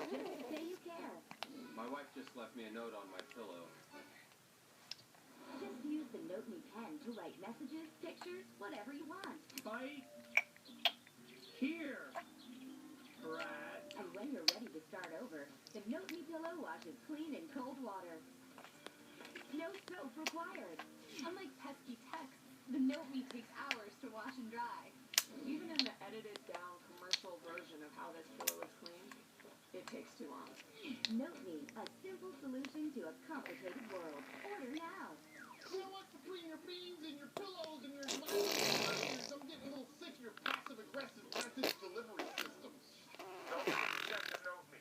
Just say you care. My wife just left me a note on my pillow. Just use the Note Me pen to write messages, pictures, whatever you want. Bite. Here. Brad. And when you're ready to start over, the Note Me pillow washes clean in cold water. No soap required. Unlike pesky texts, the Note Me takes hours to wash and dry. Even in the edited down commercial version of how this pillow is cleaned, it takes too long. Note Me, a simple solution to a complicated world. Order now. You know what? Between your beans and your pillows and your lights, I'm getting a little sick of your passive-aggressive message delivery systems. Don't forget to note me.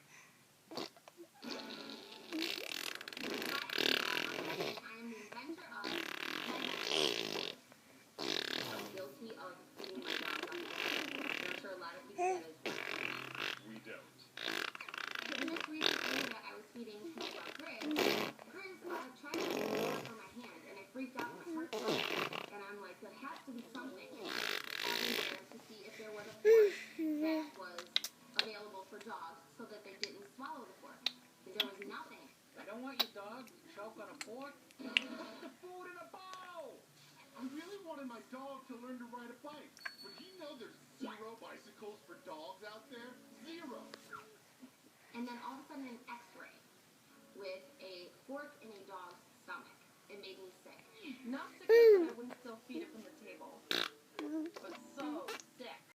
I am the inventor of I'm guilty of feeding my dog on the internet. I'm sure a lot of people get it. We don't. In this recent video that I was feeding my dog Grizz tried to pull it from my hand, and I freaked out. My heart broke, and I'm like, there has to be something out there to see if there was a fork that was available for dogs so that they didn't swallow the fork. And there was nothing. I don't want your dog to choke on a fork. Put the food in a bowl! I really wanted my dog to learn to ride a bike. But you know there's 0 bicycles for dogs out there? 0.